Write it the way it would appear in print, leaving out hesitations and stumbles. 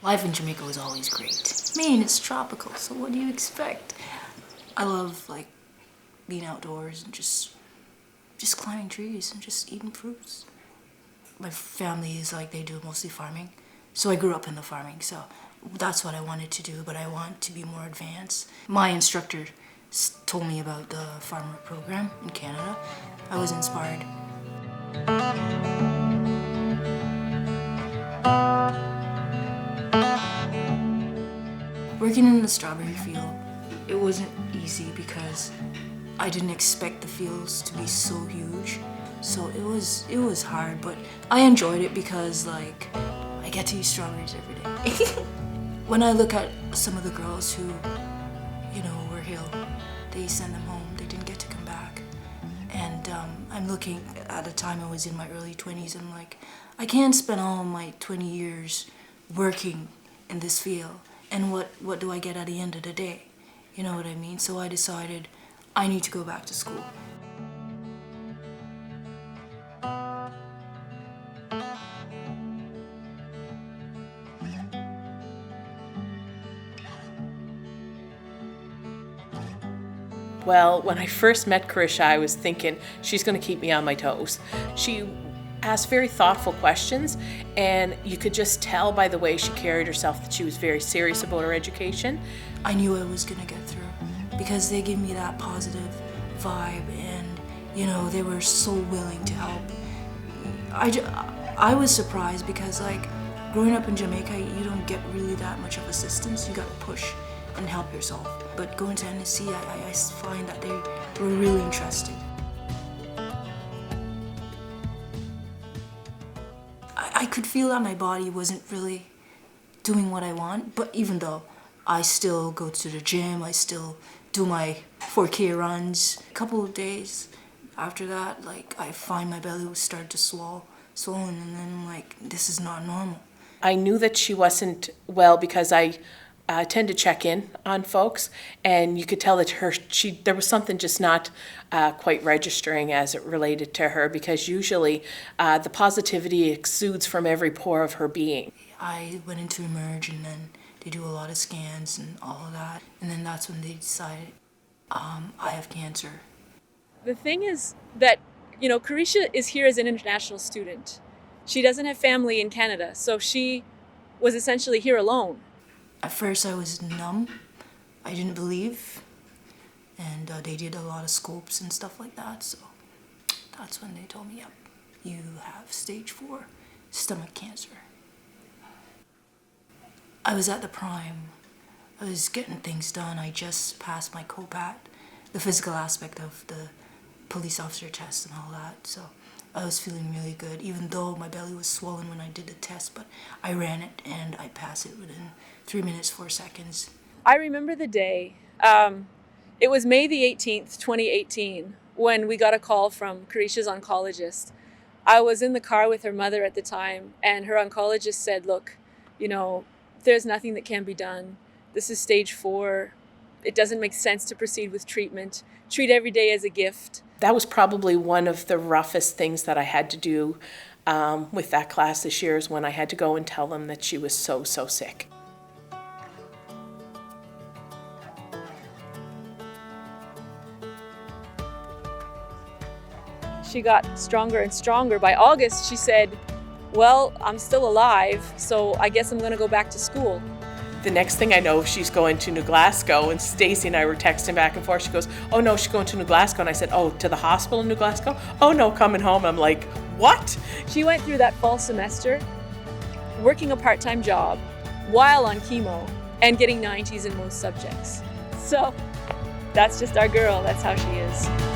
Life in Jamaica was always great. Maine, it's tropical, so what do you expect? I love being outdoors and just climbing trees and just eating fruits. My family is they do mostly farming, so I grew up in the farming, so that's what I wanted to do, but I want to be more advanced. My instructor told me about the farmer program in Canada. I was inspired. Working in the strawberry field, it wasn't easy because I didn't expect the fields to be so huge. So it was hard, but I enjoyed it because I get to eat strawberries every day. When I look at some of the girls who, were ill, they send them home, they didn't get to come back. And I'm looking, at the time I was in my early 20s, I'm like, I can't spend all my 20 years working in this field. And what do I get at the end of the day? You know what I mean? So I decided I need to go back to school. Well, when I first met Karisha, I was thinking she's going to keep me on my toes. She asked very thoughtful questions, and you could just tell by the way she carried herself that she was very serious about her education. I knew I was going to get through because they gave me that positive vibe, and they were so willing to help. I was surprised because growing up in Jamaica, you don't get really that much of assistance. You got to push and help yourself. But going to NSC, I find that they were really interested. I could feel that my body wasn't really doing what I want, but even though I still go to the gym, I still do my 4K runs. A couple of days after that, I find my belly would start to swollen, and then I'm this is not normal. I knew that she wasn't well because I tend to check in on folks, and you could tell that there was something just not quite registering as it related to her, because usually the positivity exudes from every pore of her being. I went into Emerge, and then they do a lot of scans and all of that, and then that's when they decided I have cancer. The thing is that, Karisha is here as an international student. She doesn't have family in Canada, so she was essentially here alone. At first I was numb. I didn't believe. And they did a lot of scopes and stuff like that. So that's when they told me, yep, you have stage 4 stomach cancer. I was at the prime. I was getting things done. I just passed my COPAT, the physical aspect of the police officer test and all that. So I was feeling really good, even though my belly was swollen when I did the test, but I ran it and I passed it within 3 minutes, 4 seconds. I remember the day. It was May the 18th, 2018, when we got a call from Karisha's oncologist. I was in the car with her mother at the time, and her oncologist said, look, there's nothing that can be done. This is stage 4. It doesn't make sense to proceed with treatment. Treat every day as a gift. That was probably one of the roughest things that I had to do with that class this year, is when I had to go and tell them that she was so sick. She got stronger and stronger. By August, she said, well, I'm still alive, so I guess I'm going to go back to school. The next thing I know, she's going to New Glasgow, and Stacey and I were texting back and forth. She goes, oh no, she's going to New Glasgow. And I said, oh, to the hospital in New Glasgow? Oh no, coming home. I'm like, what? She went through that fall semester working a part-time job while on chemo and getting 90s in most subjects. So that's just our girl. That's how she is.